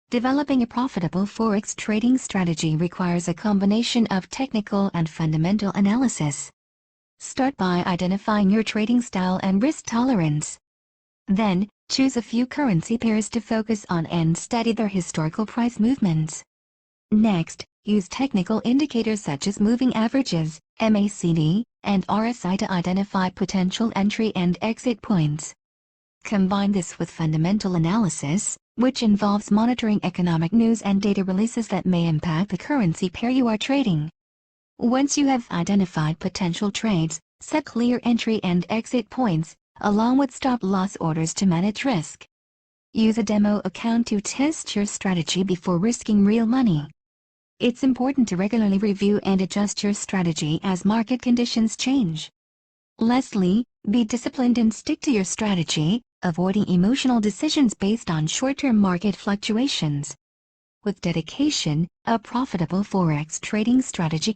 Developing a profitable forex trading strategy requires a combination of technical and fundamental analysis. Start by identifying your trading style and risk tolerance. Then, choose a few currency pairs to focus on and study their historical price movements. Next, use technical indicators such as moving averages, MACD, and RSI to identify potential entry and exit points. Combine this with fundamental analysis, which involves monitoring economic news and data releases that may impact the currency pair you are trading. Once you have identified potential trades, set clear entry and exit points, along with stop-loss orders to manage risk. Use a demo account to test your strategy before risking real money. It's important to regularly review and adjust your strategy as market conditions change. Lastly, be disciplined and stick to your strategy, avoiding emotional decisions based on short-term market fluctuations. With dedication, a profitable forex trading strategy